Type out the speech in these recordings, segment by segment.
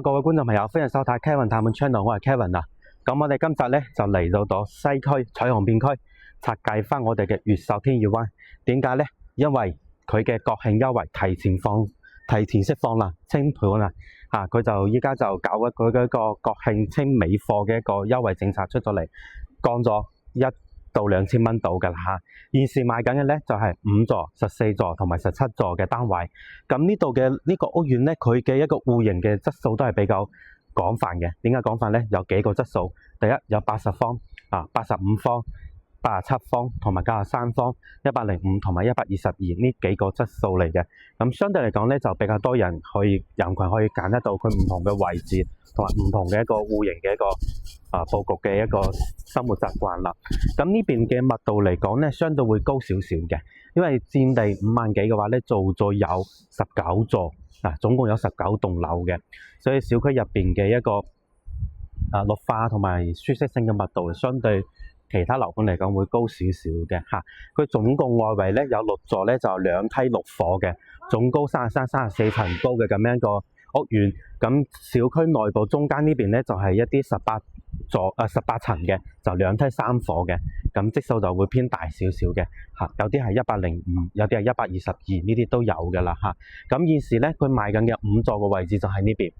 各位觀眾朋友，歡迎收睇 Kevin 探門 channel， 我係 Kevin 啊。咁我哋今集咧就嚟到咗西區彩虹片區，拆解翻我哋嘅越秀天宇灣。點解咧？因為佢嘅國慶優惠提前釋放啦，清盤啦嚇，佢就依家就搞佢嘅一個國慶清尾貨嘅一個優惠政策出咗嚟，降咗1到2千蚊到㗎啦嚇。現時賣緊嘅咧就係5座、14座同埋17座嘅單位。咁呢度嘅呢個屋苑咧，佢嘅一個戶型嘅質素都係比較廣泛嘅。點解廣泛咧？有幾個質素。第一有80方85方、87方同埋93方、105同埋122呢幾個質素嚟嘅。咁相對嚟講咧，就比較多人群可以揀得到佢唔同嘅位置同埋唔同嘅一個戶型嘅一個佈局嘅一個生活習慣啦。咁呢邊嘅密度嚟講咧，相對會高少少嘅，因為佔地5萬幾嘅話咧，做咗有19座總共有19棟樓嘅，所以小區入邊嘅一個綠化同埋舒適性嘅密度相對其他樓盤嚟講會高少少嘅嚇。佢總共外圍咧有6座咧，就2梯6伙嘅，總高33、34層高嘅咁樣一個屋苑。咁小區內部中間呢邊咧就係一啲18層嘅，就2梯3伙嘅，咁積數就會偏大少少嘅嚇。有啲係105，有啲係122，呢啲都有㗎啦嚇。咁現時咧佢賣緊嘅5座嘅位置就喺呢邊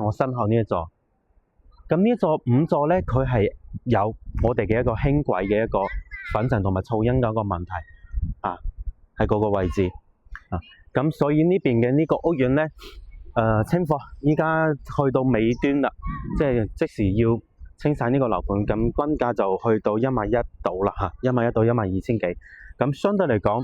我身後呢一座。咁呢座5座咧，佢係有我哋嘅一個輕軌嘅一個粉塵同埋噪音嘅一個問題喺嗰個位置咁所以呢邊嘅呢個屋苑咧清貨依家去到尾端啦，即時要清晒呢個樓盤，咁均價就去到11000到啦嚇，11000到12000幾。咁相對嚟講，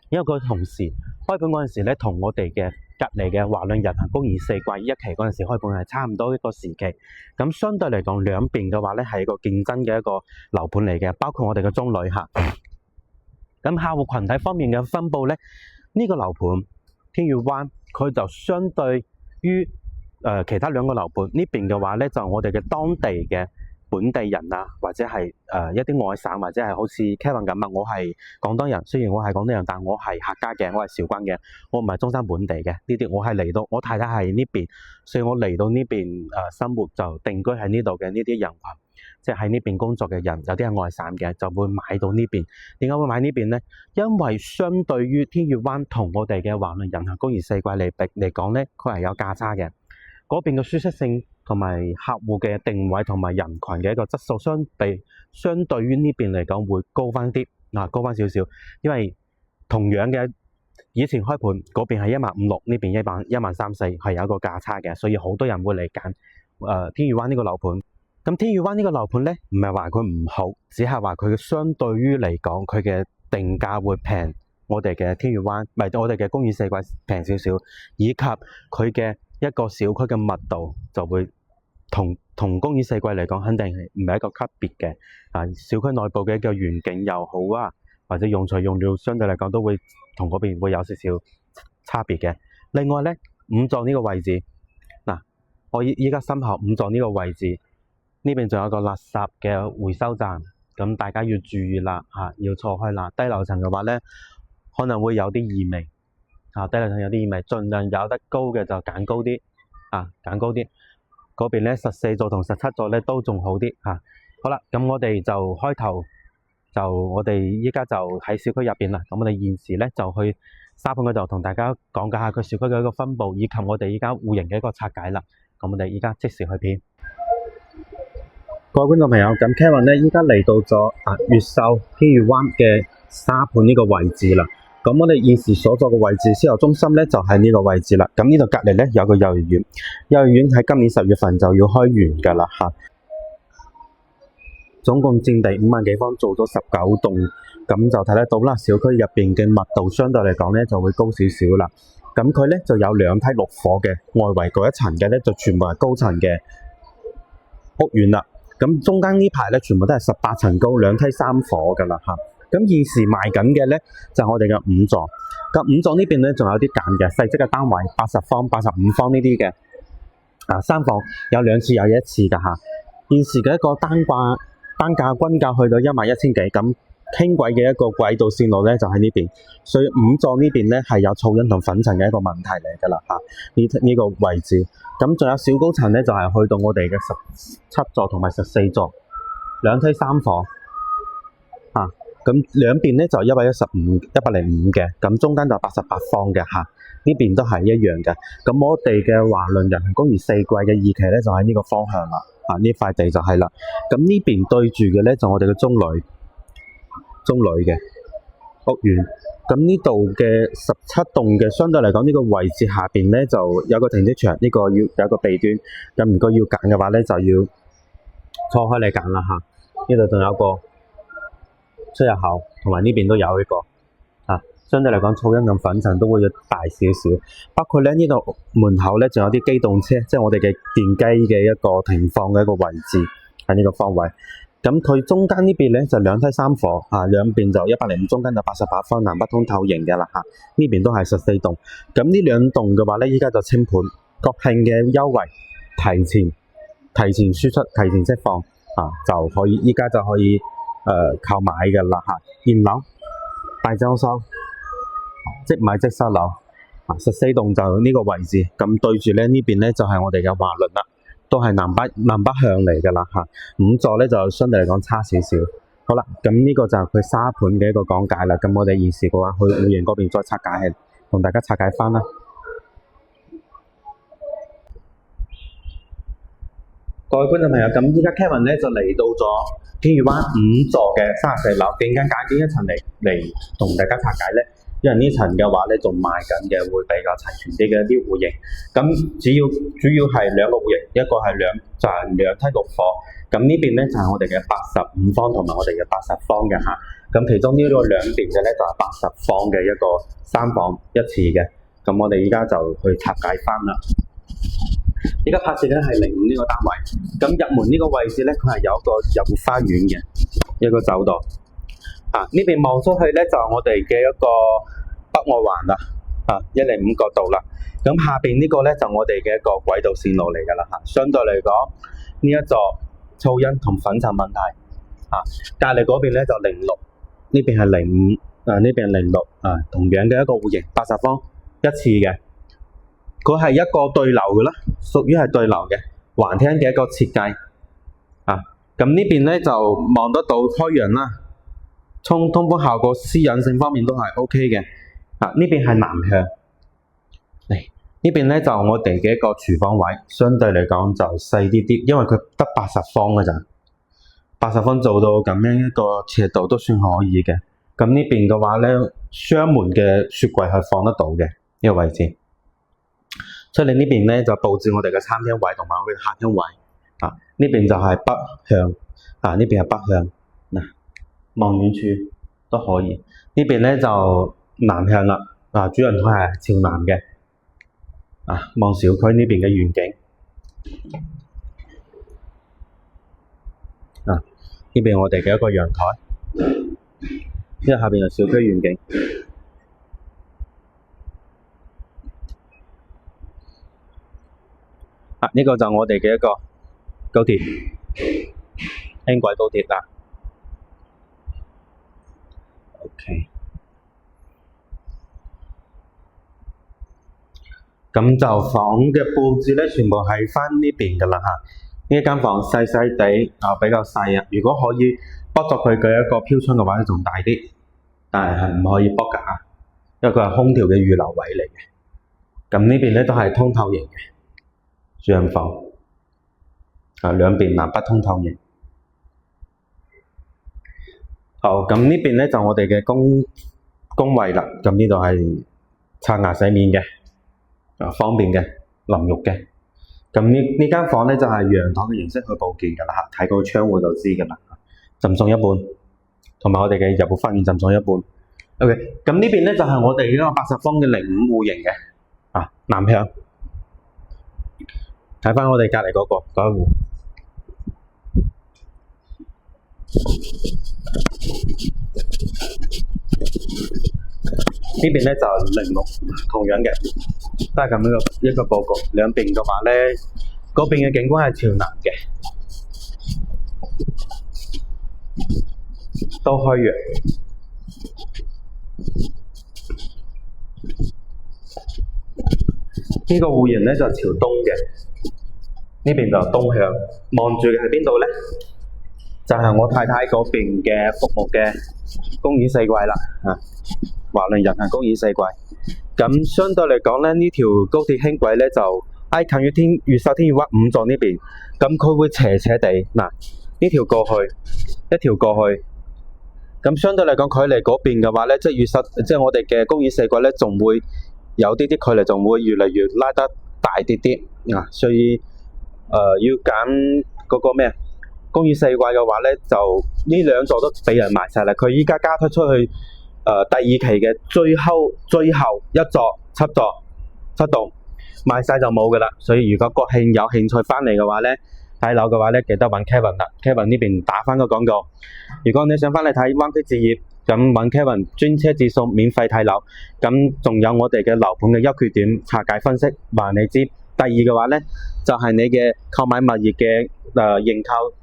因為佢同時開盤嗰陣時咧，同我哋嘅隔離嘅華潤人行公寓4季1期嗰陣時開盤係差唔多一個時期。咁相對嚟講，兩邊嘅話咧係一個競爭嘅一個樓盤嚟嘅，包括我哋嘅中旅客。咁客戶群體方面嘅分佈咧，呢個樓盤天宇灣佢就相對於其他兩個樓盤呢邊嘅話咧，就我哋嘅當地嘅本地人或者係一啲外省，或者係好似 Kevin 咁我係廣東人，雖然我係廣東人，但我係客家嘅，我係韶關嘅，我唔係中山本地嘅。呢啲我係嚟到，我太太係呢邊，所以我嚟到呢邊生活就定居喺呢度嘅呢啲人群，即係喺呢邊工作嘅人，有啲係外省嘅，就會買到呢邊。點解會買呢邊呢？因為相對於天宇灣同我哋嘅華潤人行公寓4季嚟講咧，佢係有價差嘅。嗰邊嘅舒適性同埋客戶嘅定位同埋人群嘅一個質素相對於呢邊嚟講會高翻啲高翻少少。因為同樣嘅以前開盤嗰邊係15600，呢邊13400，係有一個價差嘅，所以好多人會嚟揀天宇灣呢個樓盤。咁天宇灣呢個樓盤咧，唔係話佢唔好，只係話佢相對於嚟講佢嘅定價會平我哋嘅天宇灣，唔係我哋嘅公寓4季平少少，以及佢嘅一個小區嘅密度就會同公寓4季嚟講，肯定係唔係一個級別嘅小區內部嘅一個園景又好或者用材用料相對嚟講都會同嗰邊會有少少差別嘅。另外咧，5座呢個位置我依家身後5座呢個位置呢邊仲有個垃圾嘅回收站，咁大家要注意啦要錯開啦。低樓層嘅話咧，可能會有啲異味低樓層有啲異味，盡量有得高嘅就揀高啲揀高啲。嗰邊咧14座同17座咧都仲好啲好啦，咁我哋就開頭我哋依家就喺小區入邊啦。咁我哋現時咧就去沙盤嗰度同大家講解下佢小區嘅一個分佈，以及我哋依家戶型嘅一個拆解啦。咁我哋依家即時去片。各位觀眾朋友，咁 Kevin 咧依家嚟到咗越秀天宇灣嘅沙盤呢個位置啦。咁我哋現時所在嘅位置，銷售中心咧就喺呢個位置啦。咁呢度隔離咧有個幼兒園，幼兒園喺今年10月份就要開園噶啦總共佔地5萬幾方，做咗19棟，咁就睇得到啦。小區入邊嘅密度相對嚟講咧就會高少少啦。咁佢咧就有2梯6伙嘅，外圍嗰一層嘅咧就全部係高層嘅屋苑啦。咁中間呢排咧全部都係18層高，2梯3伙噶啦咁現時賣緊嘅咧就係我哋嘅5座。咁5座呢邊咧仲有啲揀嘅細則嘅單位，80方、85方呢啲嘅3房有2次有1次噶現時嘅一個單價均價去到11000幾，咁輕軌嘅一個軌道線路咧就喺呢邊，所以5座呢邊咧係有噪音同粉塵嘅一個問題嚟㗎啦嚇。呢個位置，咁仲有小高層咧就係去到我哋嘅17座同埋14座，兩梯3房啊。咁兩邊咧就105嘅，咁中間就88方嘅嚇。呢邊都係一樣嘅。咁我哋嘅華倫人行公寓4季嘅2期咧就喺呢個方向啦。呢塊地就係啦。咁呢邊對住嘅咧就我哋嘅中旅嘅屋苑。咁呢度嘅17棟嘅相對嚟講呢個位置下邊咧就有個停車場，呢個要有個地段。咁如果要揀嘅話咧就要錯開嚟揀啦嚇。呢度仲有個出入口，同埋呢邊都有呢個啊。相對嚟講噪音同粉塵都會大少少，包括咧呢度門口咧仲有啲機動車，即係我哋嘅電機嘅一個停放嘅一個位置喺呢個方位。咁佢中間呢邊咧就兩梯3房啊，兩邊就105，中間就88方，南北通透型嘅啦嚇。呢邊都係14棟。咁呢兩棟嘅話咧，依家就清盤，國慶嘅優惠提前輸出、提前釋放啊，就可以依家就可以購買嘅啦嚇。現樓大裝修。即買即收樓，14棟就呢個位置，咁對住咧呢邊咧就係我哋嘅華倫啦，都係南北向嚟嘅啦嚇。5座咧就相對嚟講差少少。好啦，咁呢個就係佢沙盤嘅一個講解啦。咁我哋現時嘅話去戶型嗰邊再拆解，同大家拆解翻啦。各位觀眾朋友，咁依家 Kevin 咧就嚟到咗天悅灣5座嘅34樓，點解揀呢一層嚟同大家拆解咧？因為呢層嘅話咧仲賣緊嘅會比較齊全啲嘅一啲戶型，咁主要係兩個戶型，一個係兩梯6房，咁呢邊咧就係我哋嘅85方同埋我哋嘅80方嘅嚇，咁其中呢個兩邊嘅咧就係80方嘅一個3房1廁嘅，咁我哋依家就去拆解翻啦。依家拍攝咧係05呢個單位，咁入門呢個位置咧佢係有一個入花園嘅一個走道。呢邊望出去咧就係我哋嘅一個北外環啦，105角度啦。咁下邊呢個咧就我哋嘅一個軌道線路嚟㗎啦嚇。相對嚟講，呢一座噪音同粉塵問題隔離嗰邊咧就06，呢邊係05，呢邊係06同樣嘅一個戶型80方1廁嘅，佢係一個對流嘅啦，屬於係對流嘅環廳嘅一個設計咁呢邊咧就望得到開揚啦。通風效果、私隱性方面都係 OK 嘅。呢邊係南向，呢邊咧就我哋嘅一個廚房位，相對嚟講就細啲，因為佢得80方㗎咋，80方做到咁樣一個尺度都算可以嘅。咁呢邊嘅話咧，雙門嘅雪櫃係放得到嘅呢個位置。出嚟呢邊咧就佈置我哋嘅餐廳位同埋我哋嘅客廳位。呢邊就係北向，呢邊係北向望遠處都可以，呢邊咧就南向啦，主人台係朝南嘅，望小區呢邊嘅遠景，呢邊我哋嘅一個陽台，因為下邊有小區遠景，呢個就我哋嘅一個高鐵，輕軌高鐵啦。OK， 咁就房嘅佈置咧，全部係返呢邊㗎啦嚇。呢間房細細地比較細啊。如果可以剝咗佢嘅一個飄窗嘅話咧，仲大啲，但係唔可以剝㗎，因為佢係空調嘅預留位嚟嘅。咁呢邊咧都係通透型嘅主人房，兩邊南北通透型。好，咁呢邊咧就我哋嘅公衛啦，咁呢度係刷牙洗面嘅，方便嘅，淋浴嘅。咁呢間房咧就係陽台嘅形式去佈建㗎啦嚇，睇個窗戶就知㗎啦。浸送一半，同埋我哋嘅入戶花園浸送一半。OK， 咁呢邊咧就係我哋呢個80方嘅05戶型嘅，南向。睇翻我哋隔離嗰一戶。呢邊咧就06，同樣嘅，都係咁樣一個佈局。兩邊嘅話咧，嗰邊嘅景觀係朝南嘅，都開藥。呢個戶型咧就朝東嘅，呢邊就東向。望住嘅係邊度咧？就係我太太嗰邊嘅服務嘅公園四季啦，華倫人行公園四季。咁相對嚟講咧，呢條高鐵輕軌咧就挨近於越秀天宇灣5座呢邊，咁佢會斜斜地嗱呢條過去，一條過去。咁相對嚟講，距離嗰邊嘅話咧，即係越秀，即係我哋嘅公園四季咧，仲會有啲距離，仲會越嚟越拉得大啲啲所以要揀嗰個咩公園四季嘅話咧，就呢兩座都俾人賣晒啦。佢依家加推出去第二期嘅最後一座7棟賣晒就冇噶啦。所以如果國慶有興趣翻嚟嘅話咧，睇樓嘅話咧，記得揾 Kevin 啦。Kevin 呢邊打翻個廣告。如果你想翻嚟睇灣區置業，咁揾 Kevin 專車接送，免費睇樓。咁仲有我哋嘅樓盤嘅優缺點拆解分析，話你知。第二嘅話咧，就係你嘅購買物業嘅認購、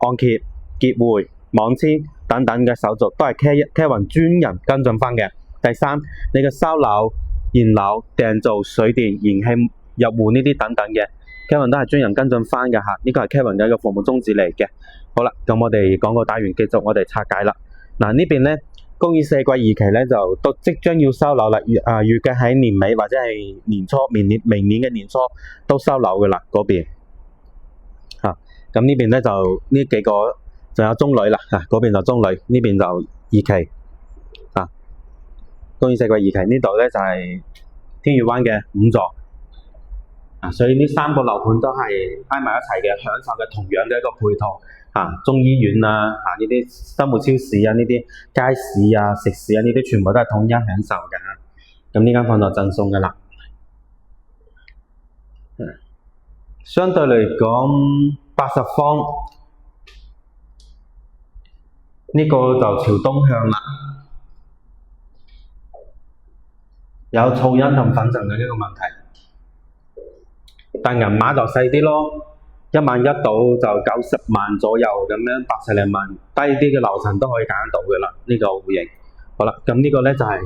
按揭、結匯、網簽等等嘅手續，都係 Kevin 專人跟進翻嘅。第三，你嘅收樓、驗樓、訂造、水電、燃氣入戶呢啲等等嘅，Kevin 都係專人跟進翻嘅嚇。呢個係 Kevin 嘅一個服務宗旨嚟嘅。好啦，咁我哋廣告打完，繼續我哋拆解啦。嗱呢邊咧，公園四季2期咧就都即將要收樓啦。預計喺年尾或者係年初，明年嘅年初都收樓嘅啦嗰邊嚇。咁呢邊咧就呢幾個仲有中旅啦嚇，嗰邊就中旅，呢邊就2期啊。公園四季2期呢度咧就係天宇灣嘅5座。所以呢3個樓盤都係挨埋一齊嘅，享受嘅同樣嘅一個配套中醫院呢啲生活超市呢啲街市食肆呢啲全部都係統一享受嘅。咁呢間房就贈送嘅啦。相對嚟講80方呢個就朝東向啦，有噪音同粉塵嘅呢個問題。但銀碼就細啲咯，1萬1到就90萬左右咁樣，80零萬低啲嘅樓層都可以揀得到嘅啦。呢個戶型好啦，咁呢個咧就係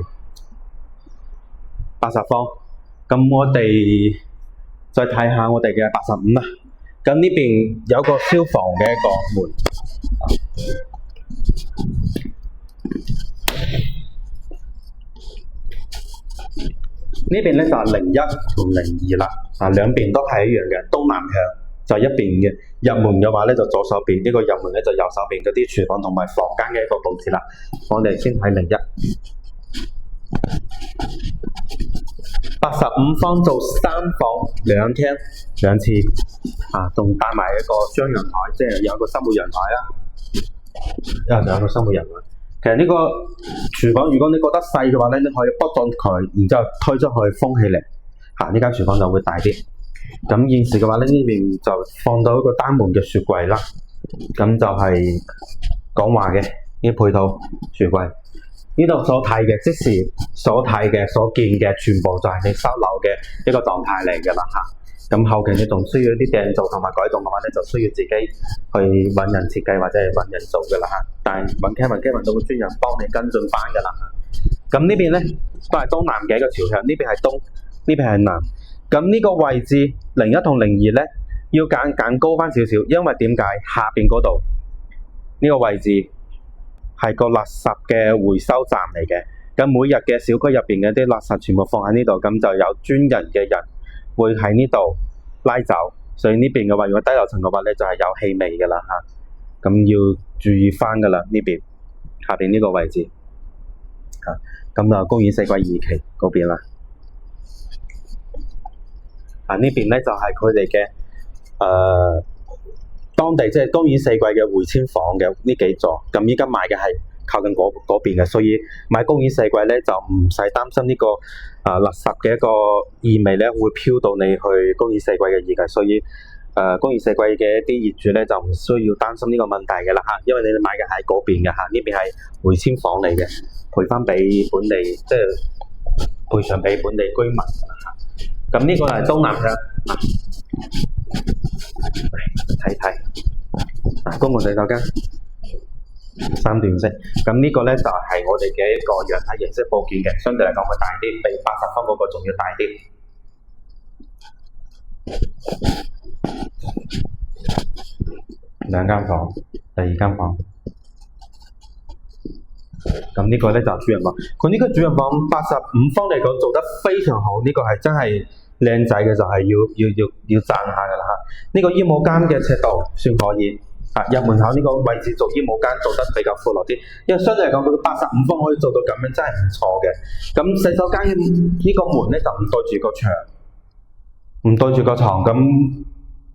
80方。咁我哋再睇下我哋嘅85啦。咁呢邊有個消防嘅一個門。呢邊咧就係01同02啦，兩邊都係一樣嘅，東南向就一邊嘅。入門嘅話咧就左手邊，呢個入門咧就右手邊嗰啲廚房同埋房間嘅一個佈置啦。我哋先睇01。85方做3房2廳2廁，仲帶埋一個雙陽台，即係有個生活陽台啦。有個生活陽台。其實呢個廚房，如果你覺得細嘅話咧，你可以剝斷佢，然之後推出去封起嚟，呢間廚房就會大啲。咁現時嘅話咧，呢邊就放到一個單門嘅雪櫃啦。咁就係講話嘅呢配套雪櫃。呢度所睇嘅，即時所睇嘅、所見嘅，全部就係你收樓嘅一個狀態嚟㗎啦嚇。咁後期你仲需要啲訂造同埋改動嘅話咧，就需要自己去揾人設計或者係揾人做㗎啦嚇。但係揾 Kevin 都會專人幫你跟進翻㗎啦。咁呢邊咧都係東南嘅一個朝向，呢邊係東，呢邊係南。咁呢個位置01同02咧要揀高翻少少，因為點解？下邊嗰度呢個位置係個垃圾嘅回收站嚟嘅。咁每日嘅小區入邊嘅啲垃圾全部放喺呢度，咁就有專人嘅人會喺呢度拉走。所以呢邊嘅話，如果低樓層嘅話咧，就係有氣味㗎啦嚇。咁要注意翻㗎啦，呢邊下邊呢個位置咁就公園四季2期嗰邊啦。呢邊咧就係佢哋嘅當地即係公園四季嘅回遷房嘅呢幾座。咁依家賣嘅係靠近嗰邊嘅，所以買公園四季咧就唔使擔心呢個垃圾嘅一個異味咧會飄到你去公園四季嘅2期。所以公園四季嘅一啲業主咧就唔需要擔心呢個問題嘅啦嚇，因為你哋買嘅喺嗰邊嘅嚇，呢邊係回遷房嚟嘅，賠翻俾本地，即係賠償俾本地居民嚇。咁呢個係東南向，睇公共洗手間。三段式。咁呢個咧就係我哋嘅一個陽體形式佈建嘅，相對嚟講會大啲，比80方嗰個仲要大啲。兩間房，第二間房。咁呢個咧就主人房，佢呢個主人房85方嚟講做得非常好，呢個係真係靚仔嘅，就係要讚下㗎啦嚇。呢個衣帽間嘅尺度算可以。入門口呢個位置做衣帽間做得比較闊落啲，因為相對嚟講佢85方可以做到咁樣真係唔錯嘅。咁洗手間嘅呢個門咧就唔對住個牆，唔對住個床，咁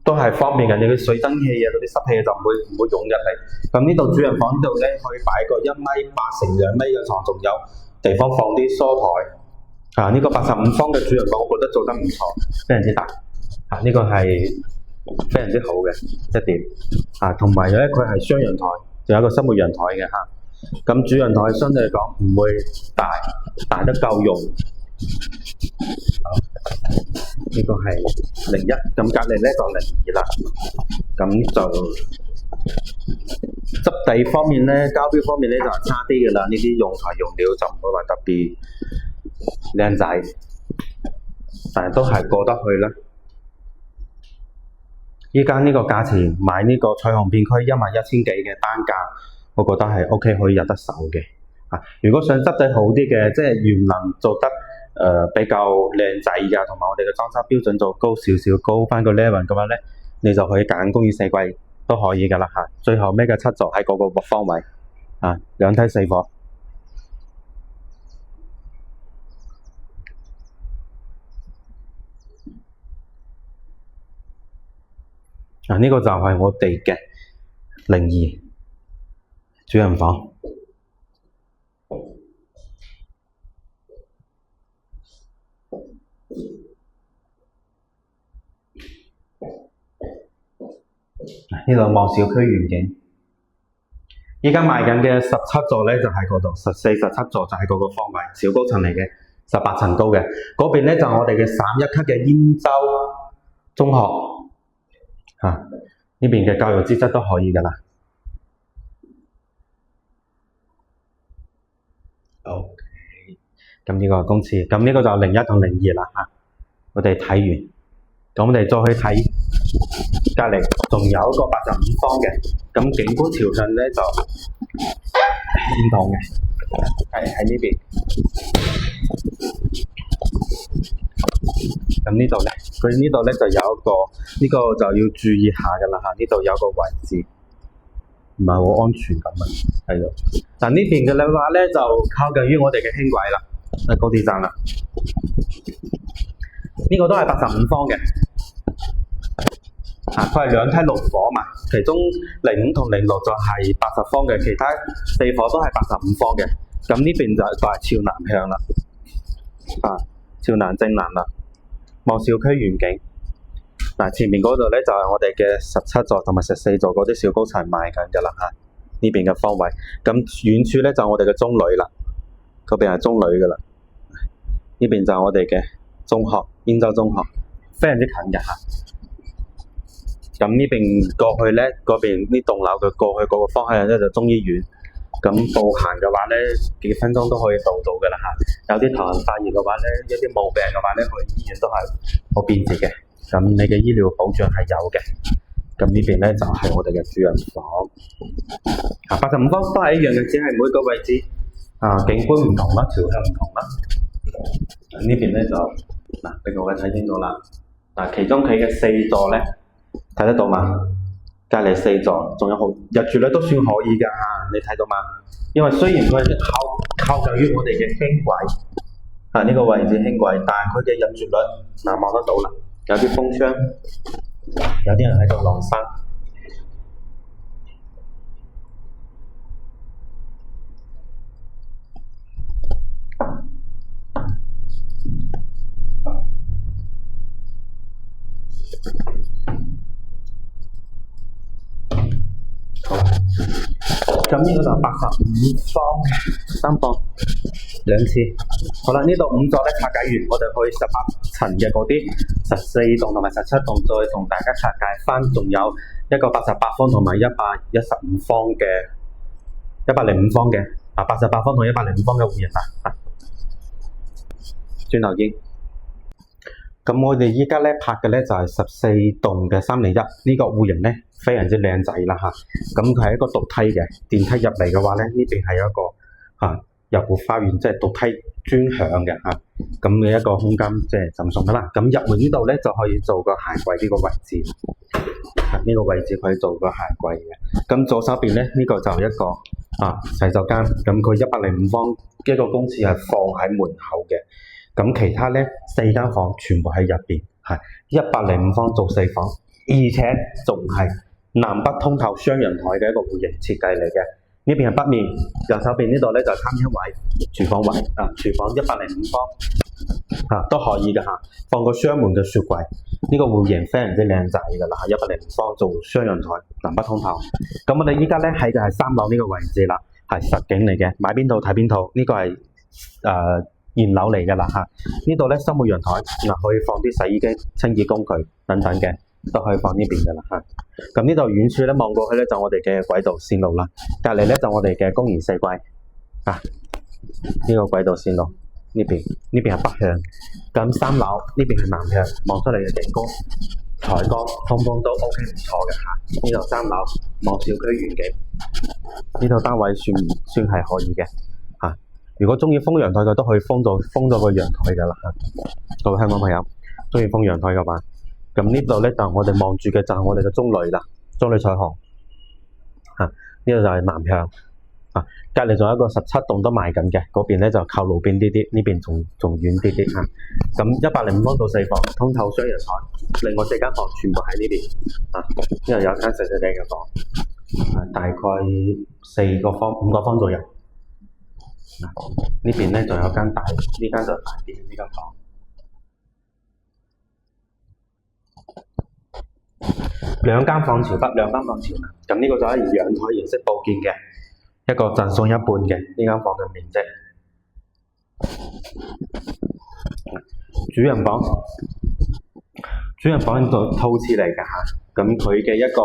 都係方便嘅。你嘅水蒸氣啊嗰啲濕氣就唔會湧入嚟。咁呢度主人房呢度咧可以擺個1.8米乘2米嘅床，仲有地方放啲梳台。呢個85方嘅主人房，我覺得做得唔錯，非常之大。呢個係非常之好嘅一點。同埋咧佢係雙陽台，仲有一個生活陽台嘅嚇。咁主陽台相對嚟講唔會大得夠用。呢個係01，咁隔離咧就02啦。咁就質地方面咧，膠標方面咧就係差啲嘅啦。呢啲用材用料就唔會話特別靚仔，但係都係過得去啦。依家呢個價錢買呢個彩虹片區11000幾嘅單價，我覺得係 OK 可以入得手嘅。如果想質地好啲嘅，即係原能做得比較靚仔㗎，同埋我哋嘅裝修標準做高少少，高翻個 level 嘅話咧，你就可以揀公寓4季都可以㗎啦嚇。最後尾嘅7座喺嗰個方位兩梯4房。呢個就係我哋嘅02主人房。呢度望小區遠景。依家賣緊嘅17座咧就喺嗰度，14、17座就喺嗰個方位，小高層嚟嘅，18層高嘅。嗰邊咧就我哋嘅3-1級嘅煙洲中學。呢邊嘅教育資質都可以㗎啦。OK， 咁呢個公廁，咁呢個就01同02啦嚇。我哋睇完，咁我哋再去睇隔離，仲有一個85方嘅，咁景觀朝向咧就天堂嘅，係喺呢邊。咁呢度咧，佢呢度咧就有一個，呢個就要注意下㗎啦嚇。呢度有個位置唔係好安全咁啊，係咯。但呢邊嘅話咧就靠近於我哋嘅輕軌啦，高鐵站啦。呢個都係85方嘅，佢係2梯6房嘛，其中05同06就係80方嘅，其他4房都係85方嘅。咁呢邊就係朝南向啦，朝南正南啦。望小區遠景。前面嗰度咧就係我哋嘅17座同埋14座嗰啲小高層賣緊㗎啦嚇。呢邊嘅方位，咁遠處咧就我哋嘅中旅啦，嗰邊係中旅㗎啦。呢邊就係我哋嘅中學，煙洲中學，非常之近嘅嚇。咁呢邊過去咧，嗰邊呢棟樓嘅過去嗰個方向咧就中醫院。咁步行嘅話咧，幾分鐘都可以到㗎啦嚇。有啲頭痕發熱嘅話咧，一啲毛病嘅話咧，去醫院都係好便捷嘅。咁你嘅醫療保障係有嘅。咁呢邊咧就係我哋嘅主人房。85方都係一樣嘅，只係每個位置景觀唔同啦，朝向唔同啦。呢邊咧就俾各位睇清楚啦。其中佢嘅4座咧，睇得到嘛？隔離4座，仲有好入住率都算可以㗎嚇，你睇到嘛？因為雖然佢係靠近於我哋嘅輕軌，呢個位置輕軌，但係佢嘅入住率望得到啦，有啲風窗，有啲人喺度晾衫。咁呢個就85方嘅3房2次。好啦，呢度5座咧拆解完，我哋去18層嘅嗰啲14棟同埋17棟，再同大家拆解翻，仲有一個88方同埋115方嘅105方嘅88方同105方嘅戶型啦。轉頭見。咁我哋依家咧拍嘅咧就係14棟嘅301，呢個戶型咧非常之靚仔啦嚇。咁佢係一個獨梯嘅電梯入嚟嘅話咧，呢邊係有一個入戶花園，即係獨梯專享嘅嚇。咁嘅一個空間即係贈送噶啦。咁入門呢度咧就可以做個鞋櫃呢個位置，呢個位置可以做個鞋櫃嘅。咁左手邊咧呢個就一個洗手間，咁佢105方一個公廁係放喺門口嘅。咁其他咧4間房全部喺入邊，係105方做4房，而且仲係南北通透雙陽台嘅一個戶型設計嚟嘅。呢邊係北面，右手邊呢度咧就係餐廳位、廚房位廚房105方都可以嘅嚇，放個雙門嘅雪櫃。呢個戶型非常之靚仔㗎啦，105方做雙陽台，南北通透。咁我哋依家咧喺就係3樓呢個位置啦，係實景嚟嘅，買邊套睇邊套。呢個係現樓嚟㗎啦嚇，呢度咧生活陽台可以放啲洗衣機、清潔工具等等嘅，都可以放呢邊㗎啦嚇。咁呢度遠處咧望過去咧就我哋嘅軌道線路啦，隔離咧就我哋嘅公園四季呢個軌道線路呢邊係北向，咁3樓呢邊係南向，望出嚟嘅景觀、採光、通風都 OK 唔錯嘅嚇。呢度3樓望小區遠景，呢套單位算係可以嘅嚇。如果中意封陽台嘅都可以封咗個陽台㗎啦嚇。各位香港朋友中意封陽台嘅話，咁呢度咧就我哋望住嘅就係我哋嘅中旅啦，中旅彩虹呢度就係南向隔離仲有一個17棟都賣緊嘅，嗰邊咧就靠路邊啲，呢邊仲遠啲嚇。咁105方到4房，通透雙陽台，另外4間房全部喺呢邊呢度有間細細哋嘅房，大概5個方左右。呢邊咧仲有間大，呢間就大啲呢間房。2間房朝北，2間房朝南。咁呢個就係以陽台形式佈建嘅一個贈送一半嘅呢間房嘅面積。主人房呢度套廁嚟㗎嚇，咁佢嘅一個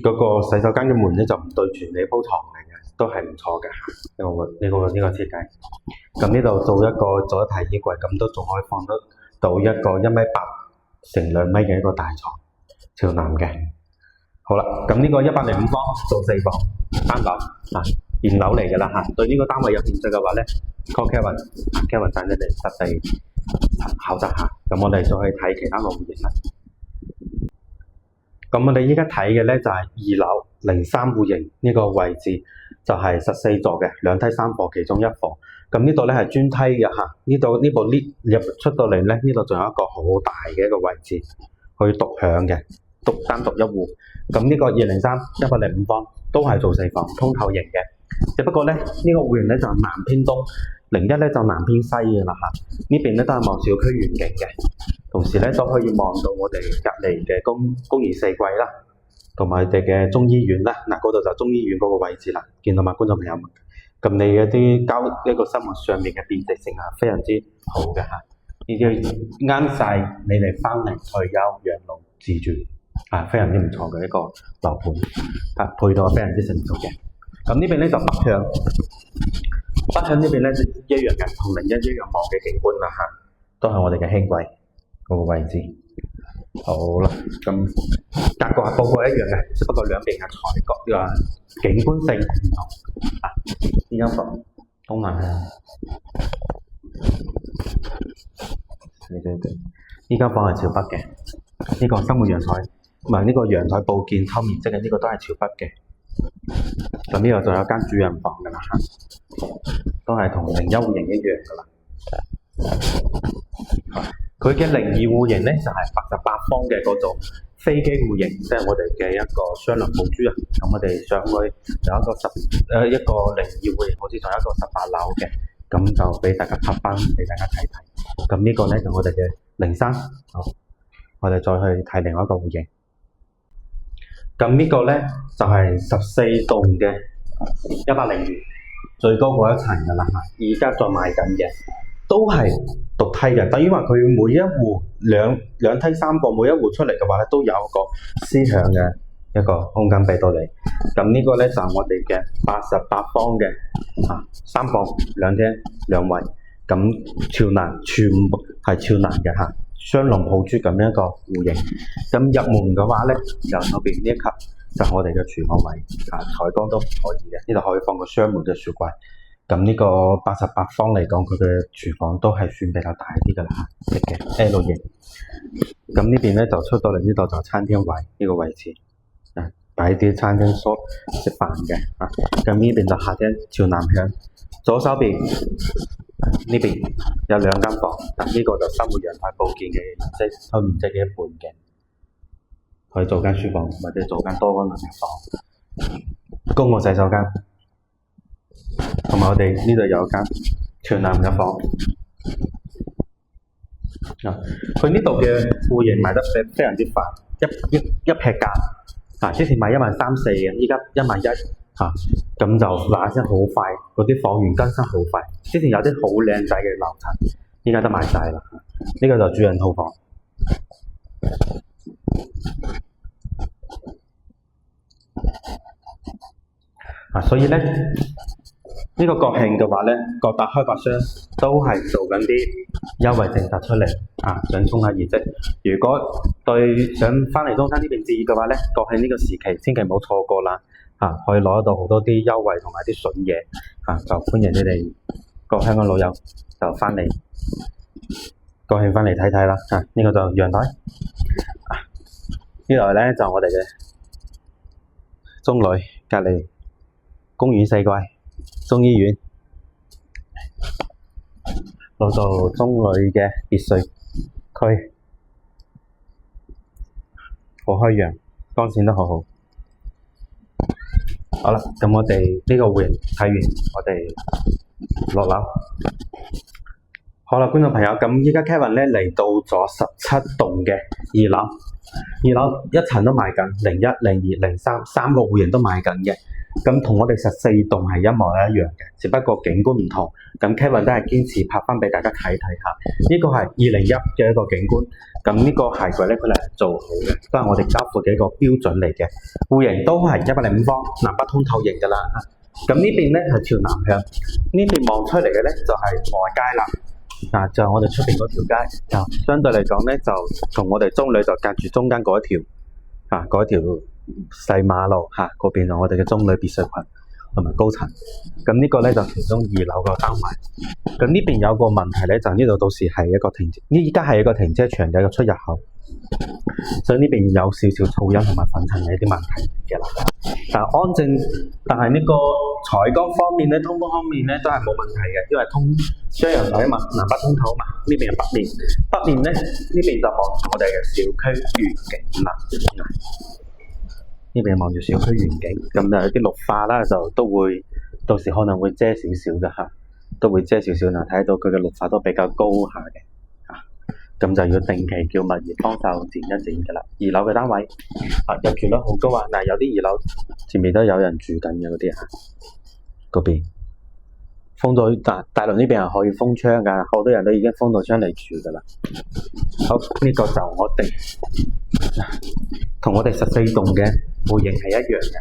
嗰個洗手間嘅門咧就唔對住你鋪床嚟嘅，都係唔錯嘅嚇。呢個設計。咁呢度做一提衣櫃，咁都仲可以放得到一個1.8米乘2米嘅一個大床，朝南嘅。好啦，咁呢個105方做4房3樓現樓嚟㗎啦嚇。對呢個單位有興趣嘅話咧 ，call Kevin 帶你哋實地考察下。咁我哋再去睇其他個戶型啦。咁我哋依家睇嘅咧就係2樓03戶型呢個位置，就係14座嘅2梯3房其中1房。咁呢度咧係專梯嘅嚇，呢部 lift 入出到嚟咧，呢度仲有一個好大嘅一個位置，可以獨享嘅，單獨一戶。咁呢個203 105方都係做4房通透型嘅，只不過咧呢個戶型咧就南偏東，01咧就南偏西嘅啦嚇。呢邊咧都係望小區遠景嘅，同時咧都可以望到我哋隔離嘅公園四季啦，同埋我哋嘅中醫院啦。嗰度就中醫院嗰個位置啦，見到嘛，觀眾朋友們。咁你一啲一個生活上面嘅便捷性係非常之好嘅嚇，呢啲啱晒你哋翻嚟退休養老自住非常之唔錯嘅一個樓盤配套非常之成熟嘅。咁呢邊咧就北向呢邊咧一樣嘅，同01一樣望嘅景觀啦嚇，都係我哋嘅輕軌嗰個位置。好啦，咁格局係佈局一樣嘅，只不過兩邊嘅採角景觀性唔同呢間房東南向，呢間房係朝北嘅，呢個生活陽台唔係呢個陽台佈建偷面積嘅，呢個都係朝北嘅。咁呢度仲有間主人房㗎啦嚇，都係同01戶型一樣㗎啦。佢嘅02戶型咧就係88方嘅嗰種飛機戶型，即係我哋嘅一個雙廊寶珠啊。咁我哋上去有一個02戶型，好似仲有一個18樓嘅，咁就俾大家拍翻俾大家睇睇。咁呢個咧就我哋嘅03，好，我哋再去睇另外一個戶型。咁呢個咧就係14棟嘅102，最高嗰一層㗎啦嚇，而家再賣緊嘅。都係獨梯嘅，等於話佢每一戶兩梯3房，每一戶出嚟嘅話咧，都有一個思想嘅一個空間俾到你。咁呢個咧就係我哋嘅88方嘅3房2廳2衛，咁朝南全部係朝南嘅雙龍抱珠咁樣一個戶型。咁入門嘅話咧，右手邊呢一級就係我哋嘅廚房位，採光都可以嘅，呢度可以放個雙門嘅雪櫃。咁呢個88方嚟講，佢嘅廚房都係算比較大啲㗎啦，直嘅 L 型。咁呢邊咧就出到嚟呢度就餐廳位呢個位置，擺啲餐廳梳食飯嘅。咁呢邊就客廳朝南向，左手邊呢邊有2間房，呢個就生活陽台佈建嘅面積，抽面積嘅1半嘅，可以做間書房或者做間多功能嘅房，公共洗手間。同埋我哋呢度有間朝南嘅房，佢呢度嘅戶型賣得非常之快，一劈價，之前賣13000嘅，依家11000，咁就嗱聲好快，嗰啲房源更新好快。之前有啲好靚仔嘅樓層，依家都賣晒啦。呢個就主人套房。所以咧呢個國慶嘅話咧，各大開發商都係做緊啲優惠政策出嚟，想衝下業績。如果想返嚟中山呢邊置業嘅話咧，國慶呢個時期千祈唔好錯過啦，可以攞得到好多啲優惠同埋啲筍嘢，就歡迎你哋各香港老友就返嚟國慶返嚟睇睇啦。呢個就陽台，呢度咧就我哋嘅中旅隔離公園4季。中醫院到到中旅嘅別墅區，好開揚，光線都好好。好啦，咁我哋呢個戶型睇完，我哋落樓。好啦，觀眾朋友，咁依家 Kevin 咧嚟到咗17棟嘅2樓，2樓一層都賣緊，01、02、03 3個戶型都賣緊嘅。咁同我哋14棟係一模一樣嘅，只不過景觀唔同。咁 Kevin 都係堅持拍翻俾大家睇睇下，呢個係201嘅一個景觀。咁呢個鞋櫃咧，佢哋係做好嘅，都係我哋交付嘅一個標準嚟嘅。戶型都係105方，南北通透型㗎啦。咁呢邊咧係朝南向，呢邊望出嚟嘅咧就係外街啦。就係我哋出邊嗰條街，相對嚟講咧就同我哋中旅就隔住中間嗰一條，嗰一條細馬路嗰邊就我哋嘅中旅別墅群同埋高層。咁呢個咧就其中2樓個單位。咁呢邊有個問題咧，就呢度到時係一個停車，依家係一個停車場嘅一個出入口，所以呢邊有少少噪音同埋粉塵嘅一啲問題嘅啦。但係呢個採光方面咧，通風方面咧都係冇問題嘅，因為雙陽台啊嘛，南北通透嘛。呢邊係北面，北面咧呢邊就望住我哋嘅小區園景啦。呢邊望住小區園景，咁就有啲綠化啦，就都會到時可能會遮少少嘅都會遮少少。睇到佢嘅綠化都比較高下嘅，咁就要定期叫物業幫手剪一剪嘅啦。2樓嘅單位，入住率好高啊！有啲2樓前面都有人住緊嘅嗰啲嗰邊封咗大陸呢邊係可以封窗㗎，好多人都已經封到窗嚟住㗎啦。好，呢個就我哋同我哋14棟嘅戶型係一樣嘅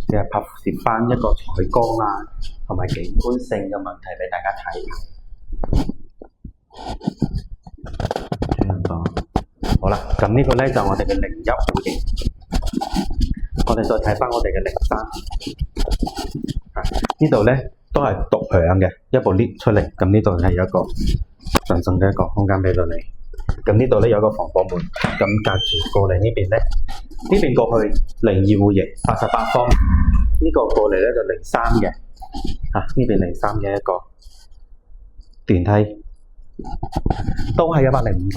即係拍攝翻一個採光同埋景觀性嘅問題俾大家睇。好啦，咁呢個咧就我哋嘅01戶型。我哋再睇翻我哋嘅03，呢度咧都係獨享嘅一部 lift 出嚟。咁呢度係有一個上層嘅一個空間俾到你。咁呢度咧有個防火門，咁隔住過嚟呢邊咧，呢邊過去02戶型88方，呢個過嚟咧就03嘅，呢邊03嘅一個電梯，都係105方，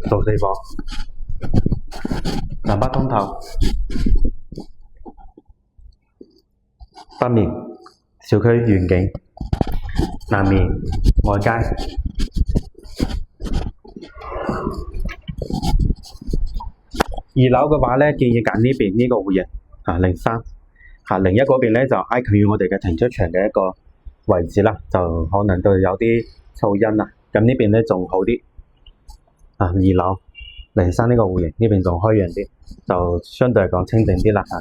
到4房，南北通透，北面小區園景，南面外街。2樓嘅話咧，建議揀呢邊呢個戶型03，01嗰邊咧就挨近於我哋嘅停車場嘅一個位置啦，就可能都有啲噪音啦。咁呢邊咧仲好啲，2樓靈山呢個戶型呢邊仲開揚啲，就相對嚟講清靜啲啦嚇。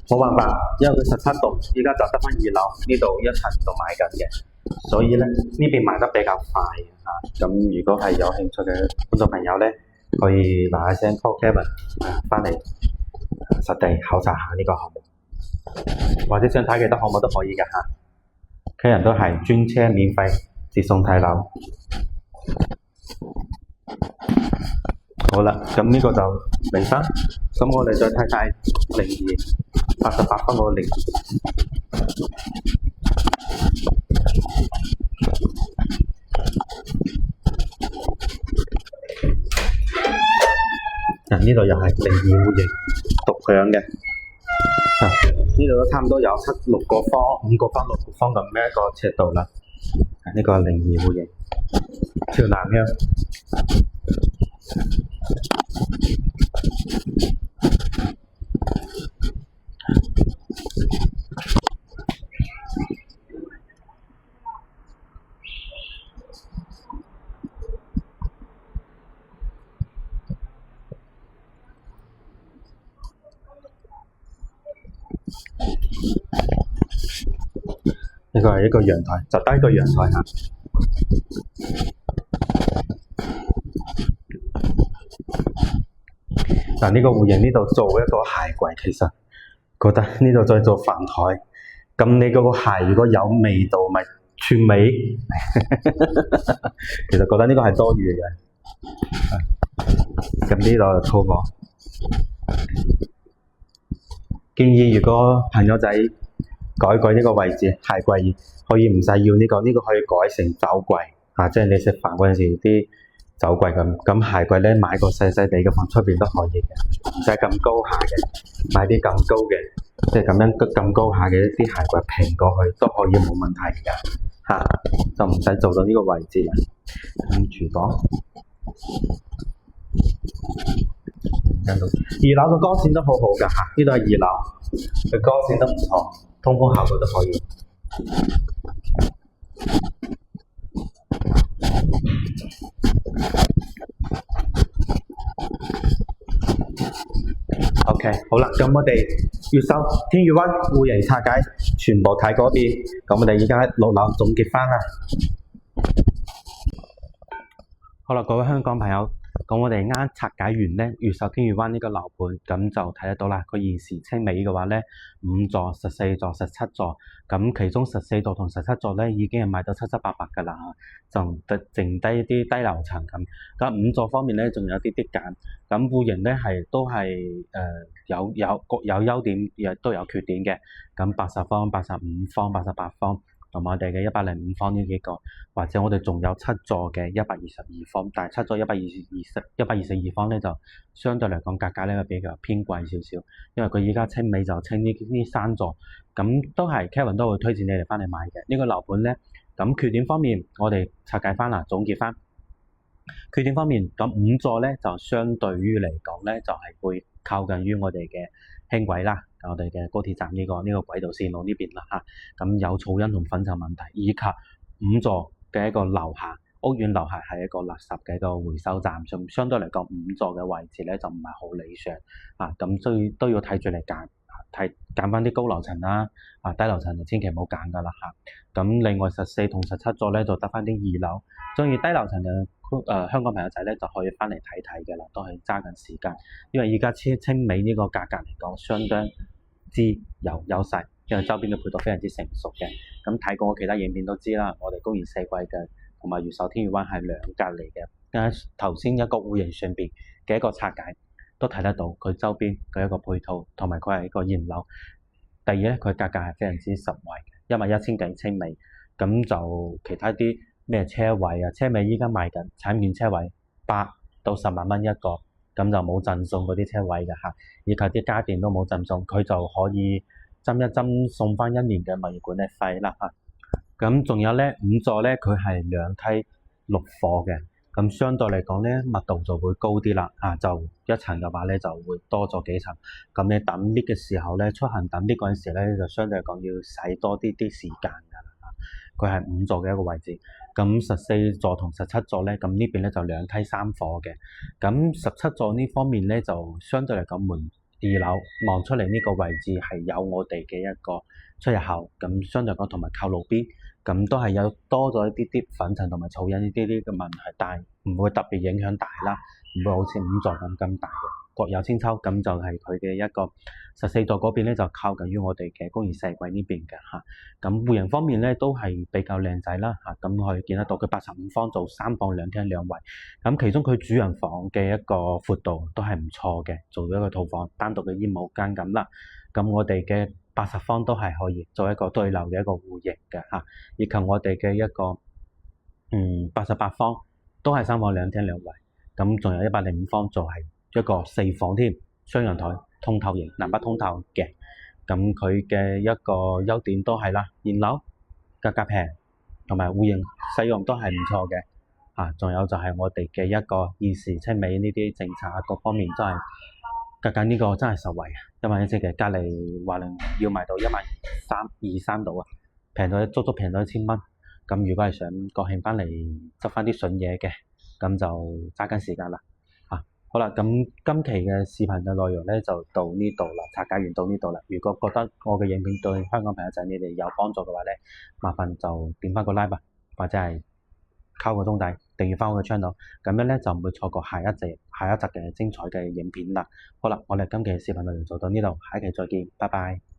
冇辦法，因為佢17棟，依家就得翻2樓呢度一層度買緊嘅，所以咧呢邊賣得比較快嚇。咁如果係有興趣嘅觀眾朋友咧，可以嗱一聲 call Kevin 翻嚟實地考察下呢個項目，或者想睇其他項目都可以嘅嚇。客人都係專車免費接送睇樓。好啦，咁呢個就靈山，咁我哋再睇睇0288分嗰個02。呢度又係02戶型獨享嘅，呢度都差唔多有6個方、5個方、6個方咁樣一個尺度啦。呢個係02戶型，朝南向。呢個係一個陽台，就得一個陽台嚇。嗱，呢個戶型呢度做一個鞋櫃，其實覺得呢度再做飯台，咁你嗰個鞋如果有味道，咪串味。其實覺得呢個係多餘嘅。咁呢度就粗過，建議如果朋友仔改呢個位置，鞋櫃可以唔使要呢個，呢個可以改成酒櫃啊，即係你食飯嗰陣時啲酒櫃咁。咁鞋櫃咧買個細細地嘅放出邊都可以嘅，唔使咁高下嘅，買啲咁高嘅，即係咁樣咁高下嘅啲鞋櫃平過去都可以冇問題㗎嚇，就唔使做到呢個位置。廚房2樓嘅光線都好好㗎嚇，呢度係2樓，佢光線都唔錯，通風效果都可以。OK， 好啦，咁我哋越秀天悦灣戶型拆解全部睇嗰邊，咁我哋而家6樓總結翻啦。好啦，各位香港朋友，咁我哋啱拆解完咧越秀天悦灣呢個樓盤，咁就睇得到啦。佢現時清尾嘅話咧，5座、14座、17座，咁其中14座同17座咧已經係賣到七七八八㗎啦，就剩低啲低樓層咁。咁5座方面咧，仲有啲揀。咁戶型咧都係各有優點，亦都有缺點嘅。咁80方、85方、88方。同埋我哋嘅105方呢幾個，或者我哋仲有7座嘅122方，但係7座122方咧就相對嚟講價格咧比較偏貴少少，因為佢依家清尾就清呢3座，咁都係 Kevin 都會推薦你哋翻嚟買嘅呢個樓盤咧。咁缺點方面，我哋拆解翻啦，總結翻缺點方面，咁5座咧就相對於嚟講咧就係會靠近於我哋嘅輕軌啦，我哋嘅高鐵站呢個軌道線路呢邊啦嚇，咁有噪音同粉塵問題，以及5座嘅一個樓下屋苑樓下係一個垃圾嘅一個回收站，相對嚟講5座嘅位置咧就唔係好理想啊，咁所以都要睇住嚟揀翻啲高樓層啦，低樓層就千祈唔好揀噶啦嚇。咁另外14同17座咧就得翻啲2樓，中意低樓層嘅香港朋友仔咧就可以翻嚟睇睇嘅啦，都係揸緊時間，因為而家清尾呢個價格嚟講相當之有優勢，因為周邊嘅配套非常之成熟嘅。咁睇過我其他影片都知啦，我哋公園4季嘅同埋越秀天悦灣係兩隔離嘅。頭先一個戶型上邊嘅一個拆解都睇得到佢周邊嘅一個配套，同埋佢係一個現樓。第二咧，佢價格係非常之實惠嘅，11000幾清尾。咁就其他啲咩車位啊，車位依家賣緊產權車位8到10萬蚊一個，咁就冇贈送嗰啲車位嘅嚇，以及啲家電都冇贈送，佢就可以斟一斟送翻1年嘅物業管理費啦嚇。咁仲有咧5座咧，佢係2梯6貨嘅。咁相對嚟講咧，密度就會高啲啦，就一層嘅話咧就會多咗幾層。咁你等 lift 嘅時候咧，出行等 lift 嗰陣時咧，就相對嚟講要使多啲時間㗎啦。佢係5座嘅一個位置。咁14座同17座咧，咁呢邊咧就兩梯三房嘅。咁17座呢方面咧，就相對嚟講門2樓望出嚟呢個位置係有我哋嘅一個出入口，咁相對嚟講同埋靠路邊，咁都係有多咗一啲啲粉塵同埋噪音呢啲啲嘅問題，但係唔會特別影響大啦，唔會好似5座咁大嘅。各有千秋，咁就係佢嘅一個14座嗰邊咧，就靠近於我哋嘅公寓四季呢邊嘅嚇。咁戶型方面咧都係比較靚仔啦嚇，咁可以見得到佢85方做3房2廳2衛，咁其中佢主人房嘅一個闊度都係唔錯嘅，做咗一個套房單獨嘅衣帽間咁啦。咁我哋嘅80方都係可以做一個對流嘅一個戶型嘅嚇，以及我哋嘅一個88方都係3房2廳2衛，咁仲有105方就係一個4房添，雙陽台通透型，南北通透嘅。咁佢嘅一個優點都係啦，現樓價格平，同埋戶型使用都係唔錯嘅。仲有就係我哋嘅一個二時清尾呢啲政策各方面都係價格呢個真係實惠啊！11000嘅隔離華能要賣到12300度啊，平到足足平到1000蚊。咁如果係想國慶翻嚟執翻啲筍嘢嘅，咁就揸緊時間啦。好啦，咁今期嘅視頻嘅內容咧就到呢度啦，拆解完到呢度啦。如果覺得我嘅影片對香港朋友仔你哋有幫助嘅話咧，麻煩就點翻個 like 吧，或者係敲個鐘仔訂閱翻我嘅 channel，咁樣咧就唔會錯過下一集嘅精彩嘅影片啦。好啦，我哋今期嘅視頻內容就到呢度，下一期再見，拜拜。